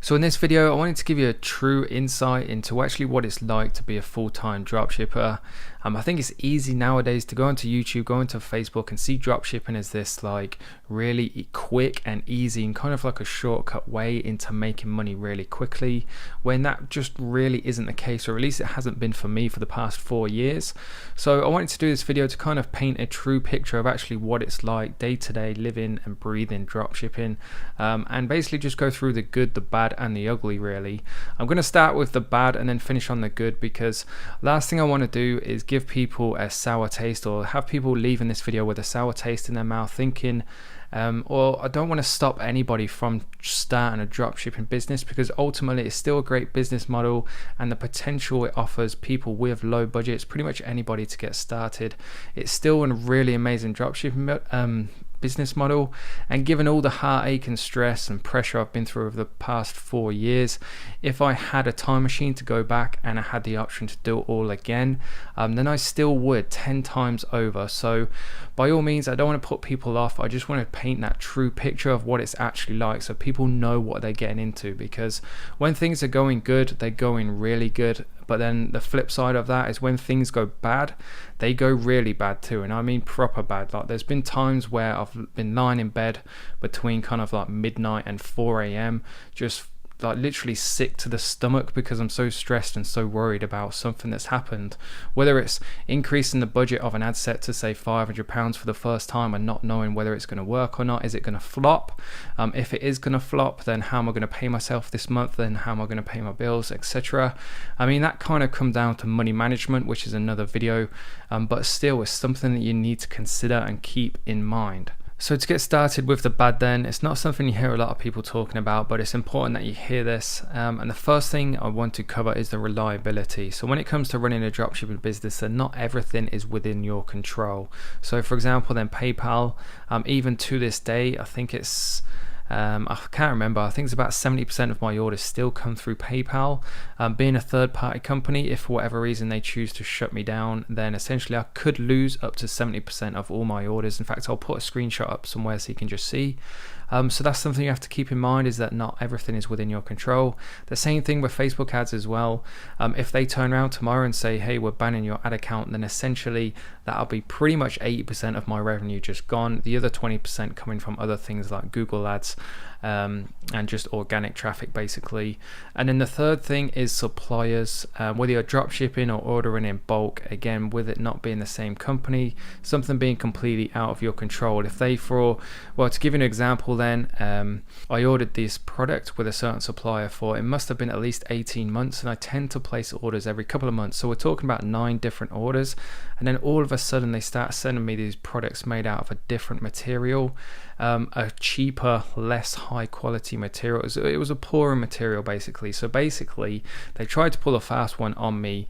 So in this video, I wanted to give you a true insight into actually what it's like to be a full-time dropshipper. I think it's easy nowadays to go onto YouTube, go into Facebook and see dropshipping as this like really quick and easy and kind of like a shortcut way into making money really quickly, when that just really isn't the case, or at least it hasn't been for me for the past 4 years. So I wanted to do this video to kind of paint a true picture of actually what it's like day to day living and breathing dropshipping, and basically just go through the good, the bad and the ugly really. I'm going to start with the bad and then finish on the good, because last thing I want to do is give people a sour taste, or have people leaving this video with a sour taste in their mouth thinking, or I don't want to stop anybody from starting a dropshipping business, because ultimately it's still a great business model and the potential it offers people with low budgets, pretty much anybody, to get started. It's still a really amazing dropshipping business model, and given all the heartache and stress and pressure I've been through over the past 4 years, if I had a time machine to go back and I had the option to do it all again, then I still would 10 times over. So by all means, I don't want to put people off. I just want to paint that true picture of what it's actually like, so people know what they're getting into, because when things are going good, they're going really good. But then the flip side of that is when things go bad, they go really bad too. And I mean proper bad. Like there's been times where I've been lying in bed between kind of like midnight and 4 a.m. just like literally sick to the stomach, because I'm so stressed and so worried about something that's happened, whether it's increasing the budget of an ad set to say £500 for the first time and not knowing whether it's going to work or not. Is it going to flop? If it is going to flop, then how am I going to pay myself this month? Then how am I going to pay my bills, etc.? I mean, that kind of comes down to money management, which is another video, but still it's something that you need to consider and keep in mind. So to get started with the bad then, it's not something you hear a lot of people talking about, but it's important that you hear this. And the first thing I want to cover is the reliability. So when it comes to running a dropshipping business, then not everything is within your control. So for example, then PayPal, even to this day, I think it's I can't remember, I think it's about 70% of my orders still come through PayPal. Being a third-party company, if for whatever reason they choose to shut me down, then essentially I could lose up to 70% of all my orders. In fact, I'll put a screenshot up somewhere so you can just see. So that's something you have to keep in mind, is that not everything is within your control. The same thing with Facebook ads as well. If they turn around tomorrow and say, hey, we're banning your ad account, then essentially that'll be pretty much 80% of my revenue just gone. The other 20% coming from other things like Google ads, and just organic traffic basically. And then the third thing is suppliers. Whether you're drop shipping or ordering in bulk, again, with it not being the same company, something being completely out of your control. If they, to give you an example then, I ordered this product with a certain supplier for, it must have been at least 18 months, and I tend to place orders every couple of months, so we're talking about 9 different orders, and then all of a sudden they start sending me these products made out of a different material, a cheaper, less high quality material. It was a poorer material basically. So basically they tried to pull a fast one on me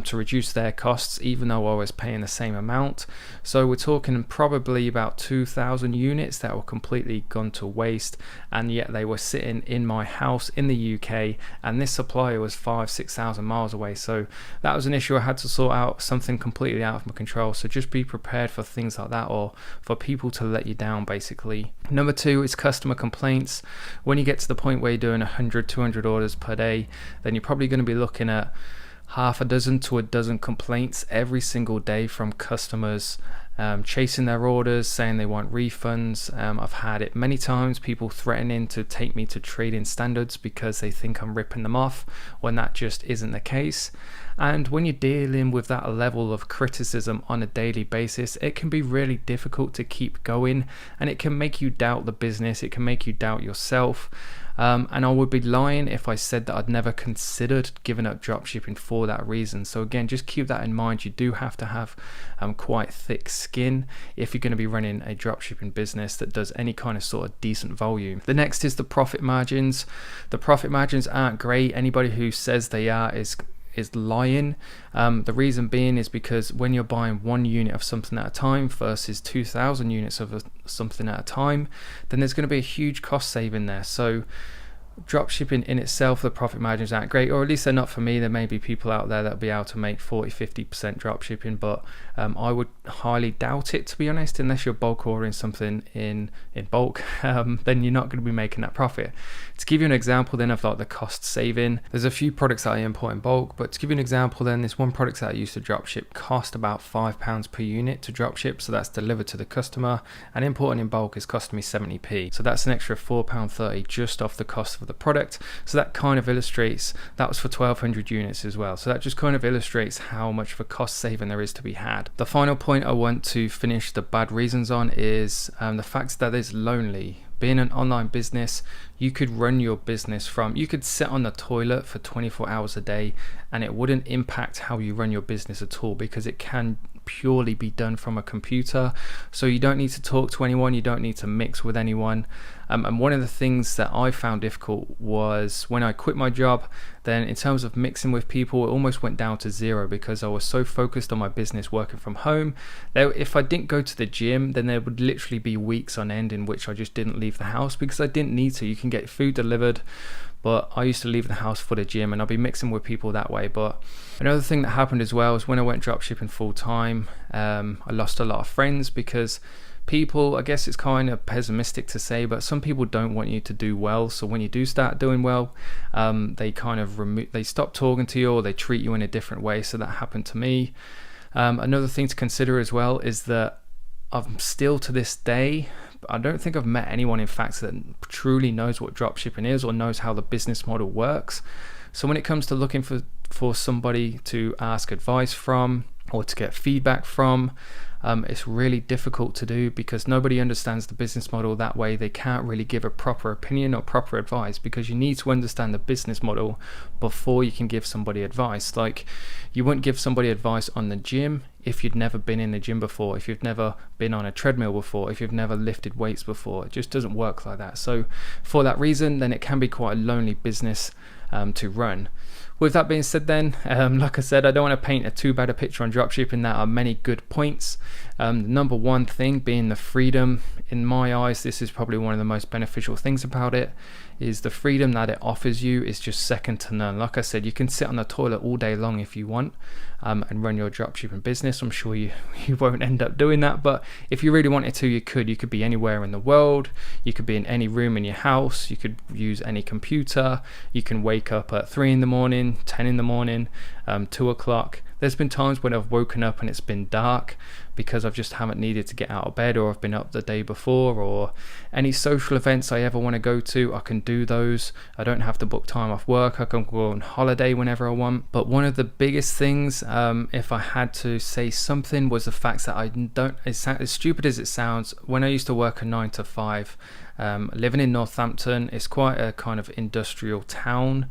to reduce their costs, even though I was paying the same amount. So we're talking probably about 2,000 units that were completely gone to waste, and yet they were sitting in my house in the UK, and this supplier was 5,000-6,000 miles away. So that was an issue I had to sort out, something completely out of my control. So just be prepared for things like that, or for people to let you down basically. Number 2 is customer complaints. When you get to the point where you're doing 100-200 orders per day, then you're probably going to be looking at half a dozen to a dozen complaints every single day from customers, chasing their orders, saying they want refunds. I've had it many times, people threatening to take me to trading standards because they think I'm ripping them off, when that just isn't the case. And when you're dealing with that level of criticism on a daily basis, it can be really difficult to keep going, and it can make you doubt the business, it can make you doubt yourself. And I would be lying if I said that I'd never considered giving up dropshipping for that reason. So again, just keep that in mind. You do have to have quite thick skin if you're going to be running a dropshipping business that does any kind of sort of decent volume. The next is the profit margins. The profit margins aren't great. Anybody who says they are is lying. The reason being is because when you're buying 1 unit of something at a time versus 2,000 units of something at a time, then there's going to be a huge cost saving there. So dropshipping in itself, the profit margins aren't great, or at least they're not for me. There may be people out there that'll be able to make 40-50% dropshipping, but I would highly doubt it, to be honest. Unless you're bulk ordering something in bulk, then you're not going to be making that profit. To give you an example then of like the cost saving, there's a few products that I import in bulk, but to give you an example then, this one product that I used to dropship cost about £5 per unit to dropship, so that's delivered to the customer, and importing in bulk is costing me 70p, so that's an extra £4.30 just off the cost of the product. So that kind of illustrates, that was for 1200 units as well, so that just kind of illustrates how much of a cost saving there is to be had. The final point I want to finish the bad reasons on is the fact that it's lonely. Being an online business, you could run your business from, you could sit on the toilet for 24 hours a day and it wouldn't impact how you run your business at all, because it can purely be done from a computer. So you don't need to talk to anyone, you don't need to mix with anyone. And one of the things that I found difficult was when I quit my job, then in terms of mixing with people, it almost went down to zero, because I was so focused on my business working from home. If I didn't go to the gym, then there would literally be weeks on end in which I just didn't leave the house because I didn't need to. You can get food delivered, but I used to leave the house for the gym and I'll be mixing with people that way. But another thing that happened as well is when I went dropshipping full time, I lost a lot of friends because people, I guess it's kind of pessimistic to say, but some people don't want you to do well. So when you do start doing well, they kind of they stop talking to you, or they treat you in a different way. So that happened to me. Another thing to consider as well is that I'm still to this day, I don't think I've met anyone in fact that truly knows what dropshipping is or knows how the business model works. So when it comes to looking for somebody to ask advice from or to get feedback from, it's really difficult to do because nobody understands the business model that way. They can't really give a proper opinion or proper advice, because you need to understand the business model before you can give somebody advice. Like, you wouldn't give somebody advice on the gym if you'd never been in the gym before, if you've never been on a treadmill before, if you've never lifted weights before. It just doesn't work like that. So for that reason, then it can be quite a lonely business to run. With that being said then, like I said, I don't want to paint too bad a picture on dropshipping. There are many good points. The number one thing being the freedom. In my eyes, this is probably one of the most beneficial things about it, is the freedom that it offers you is just second to none. Like I said, you can sit on the toilet all day long if you want and run your dropshipping business. I'm sure you won't end up doing that, but if you really wanted to, you could. You could be anywhere in the world. You could be in any room in your house. You could use any computer. You can wake up at 3 in the morning, 10 in the morning, 2 o'clock. There's been times when I've woken up and it's been dark because I just haven't needed to get out of bed, or I've been up the day before, or any social events I ever want to go to, I can do those. I don't have to book time off work. I can go on holiday whenever I want. But one of the biggest things, if I had to say something, was the fact that I don't, as stupid as it sounds, when I used to work a 9 to 5, living in Northampton, it's quite a kind of industrial town.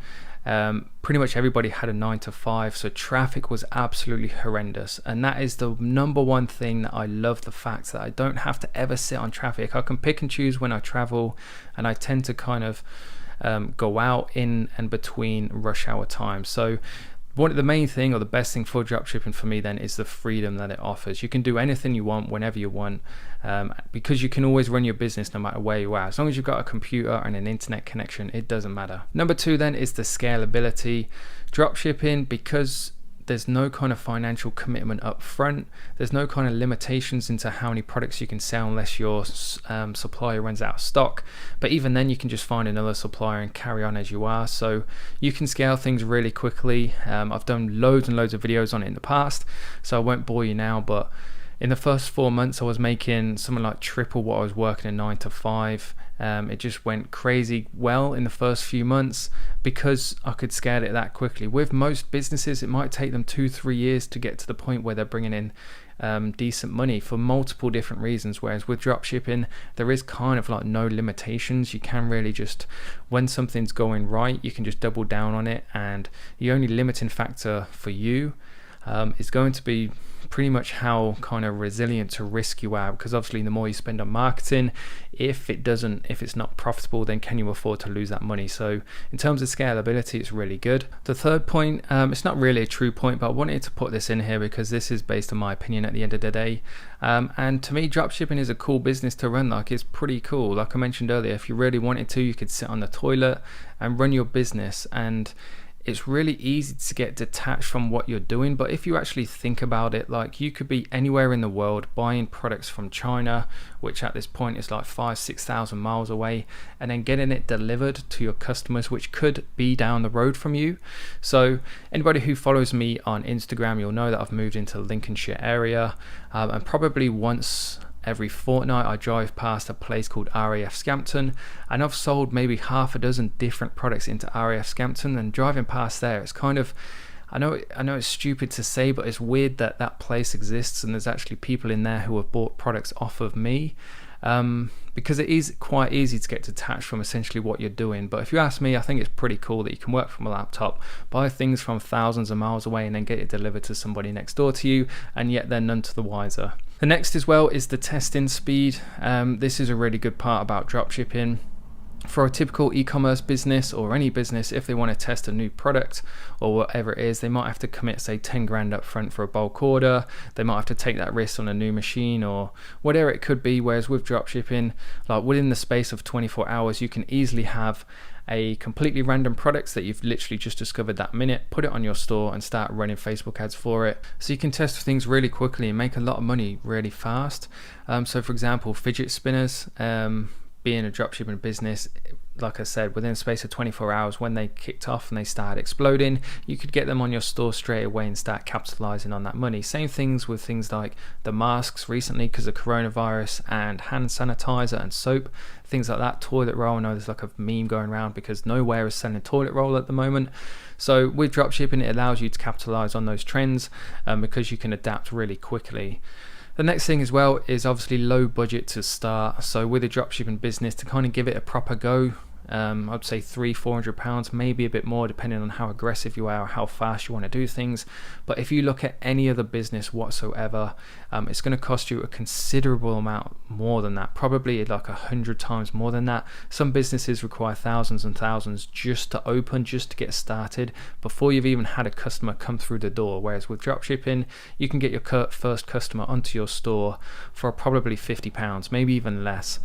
Pretty much everybody had a 9 to 5, so traffic was absolutely horrendous, and that is the number one thing that I love, the fact that I don't have to ever sit on traffic. I can pick and choose when I travel, and I tend to kind of go out in and between rush hour times. So the main thing, or the best thing for dropshipping for me then, is the freedom that it offers. You can do anything you want whenever you want, because you can always run your business no matter where you are. As long as you've got a computer and an internet connection, it doesn't matter. Number 2 then is the scalability. Dropshipping, because there's no kind of financial commitment up front, there's no kind of limitations into how many products you can sell unless your supplier runs out of stock. But even then, you can just find another supplier and carry on as you are. So you can scale things really quickly. I've done loads and loads of videos on it in the past, so I won't bore you now, but in the first 4 months I was making something like triple what I was working a 9 to 5. It just went crazy well in the first few months because I could scale it that quickly. With most businesses, it might take them 2-3 years to get to the point where they're bringing in decent money for multiple different reasons, whereas with dropshipping there is kind of like no limitations. You can really just, when something's going right, you can just double down on it, and the only limiting factor for you is going to be pretty much how kind of resilient to risk you are, because obviously the more you spend on marketing, if it's not profitable, then can you afford to lose that money? So in terms of scalability, it's really good. The third point, it's not really a true point, but I wanted to put this in here because this is based on my opinion at the end of the day. And to me, dropshipping is a cool business to run. Like, it's pretty cool. Like I mentioned earlier, if you really wanted to, you could sit on the toilet and run your business, and it's really easy to get detached from what you're doing. But if you actually think about it, like, you could be anywhere in the world buying products from China, which at this point is like 5,000-6,000 miles away, and then getting it delivered to your customers, which could be down the road from you. So anybody who follows me on Instagram, you'll know that I've moved into the Lincolnshire area, and probably once every fortnight I drive past a place called RAF Scampton, and I've sold maybe half a dozen different products into RAF Scampton. And driving past there, it's kind of, I know it's stupid to say, but it's weird that that place exists and there's actually people in there who have bought products off of me, because it is quite easy to get detached from essentially what you're doing. But if you ask me, I think it's pretty cool that you can work from a laptop, buy things from thousands of miles away, and then get it delivered to somebody next door to you, and yet they're none to the wiser. The next as well is the testing speed. This is a really good part about dropshipping. For a typical e-commerce business, or any business, if they want to test a new product or whatever it is, they might have to commit, say, 10 grand up front for a bulk order. They might have to take that risk on a new machine or whatever it could be. Whereas with dropshipping, like, within the space of 24 hours, you can easily have a completely random products that you've literally just discovered that minute, put it on your store and start running Facebook ads for it. So you can test things really quickly and make a lot of money really fast. So for example, fidget spinners, being a dropshipping business, like I said, within the space of 24 hours, when they kicked off and they started exploding, you could get them on your store straight away and start capitalizing on that money. Same things with things like the masks recently because of coronavirus, and hand sanitizer and soap, things like that. Toilet roll, I know there's like a meme going around because nowhere is selling toilet roll at the moment. So with dropshipping, it allows you to capitalize on those trends because you can adapt really quickly. The next thing as well is obviously low budget to start. So with a dropshipping business, to kind of give it a proper go, I'd say £300-400, maybe a bit more depending on how aggressive you are or how fast you want to do things. But if you look at any other business whatsoever, it's going to cost you a considerable amount more than that, probably like 100 times more than that. Some businesses require thousands and thousands just to open, just to get started, before you've even had a customer come through the door. Whereas with dropshipping, you can get your first customer onto your store for probably £50, maybe even less.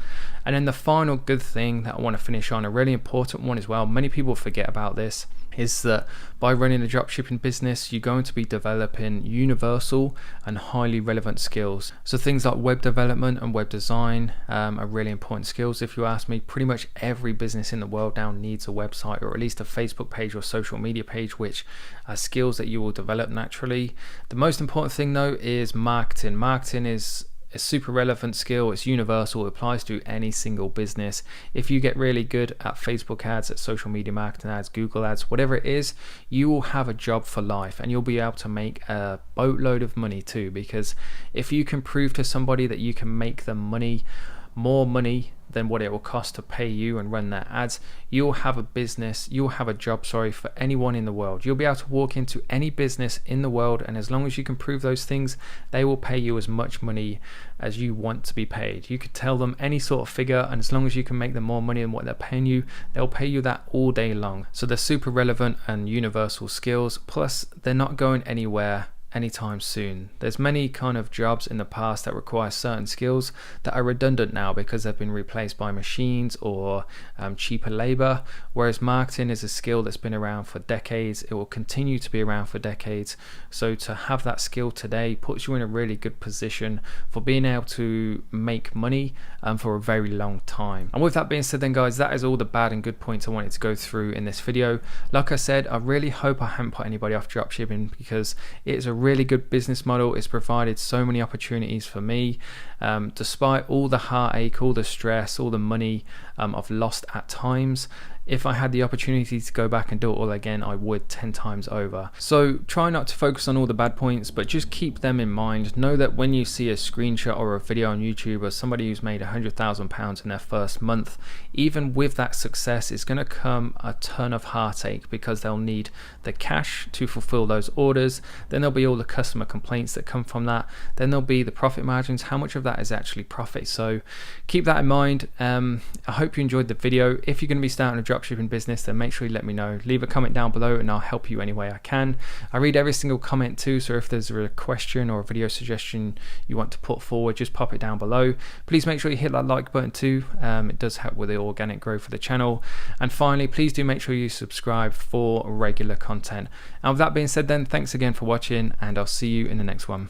And then the final good thing that I want to finish on, a really important one as well, many people forget about this, is that by running a dropshipping business, you're going to be developing universal and highly relevant skills. So things like web development and web design are really important skills. If you ask me, pretty much every business in the world now needs a website, or at least a Facebook page or social media page, which are skills that you will develop naturally. The most important thing though is marketing. Marketing is a super relevant skill. It's universal. It applies to any single business. If you get really good at Facebook ads, at social media marketing ads, Google ads, whatever it is, you will have a job for life, and you'll be able to make a boatload of money too, because if you can prove to somebody that you can make them more money than what it will cost to pay you and run their ads, you'll have a job for anyone in the world. You'll be able to walk into any business in the world, and as long as you can prove those things, they will pay you as much money as you want to be paid. You could tell them any sort of figure, and as long as you can make them more money than what they're paying you, they'll pay you that all day long. So they're super relevant and universal skills, plus they're not going anywhere anytime soon. There's many kind of jobs in the past that require certain skills that are redundant now because they've been replaced by machines or cheaper labor, whereas marketing is a skill that's been around for decades. It will continue to be around for decades. So to have that skill today puts you in a really good position for being able to make money for a very long time. And with that being said then, guys, that is all the bad and good points I wanted to go through in this video. Like I said, I really hope I haven't put anybody off dropshipping, because it is a really good business model. It's provided so many opportunities for me, despite all the heartache, all the stress, all the money I've lost at times. if I had the opportunity to go back and do it all again, I would 10 times over. So try not to focus on all the bad points, but just keep them in mind. Know that when you see a screenshot or a video on YouTube of somebody who's made £100,000 in their first month, even with that success, it's going to come a ton of heartache, because they'll need the cash to fulfill those orders. Then there'll be all the customer complaints that come from that. Then there'll be the profit margins. How much of that is actually profit? So keep that in mind. I hope you enjoyed the video. If you're going to be starting a dropshipping business, then make sure you let me know. Leave a comment down below and I'll help you any way I can. I read every single comment too, so if there's a question or a video suggestion you want to put forward, just pop it down below. Please make sure you hit that like button too. It does help with the organic growth of the channel. And finally, please do make sure you subscribe for regular content. And with that being said then, thanks again for watching, and I'll see you in the next one.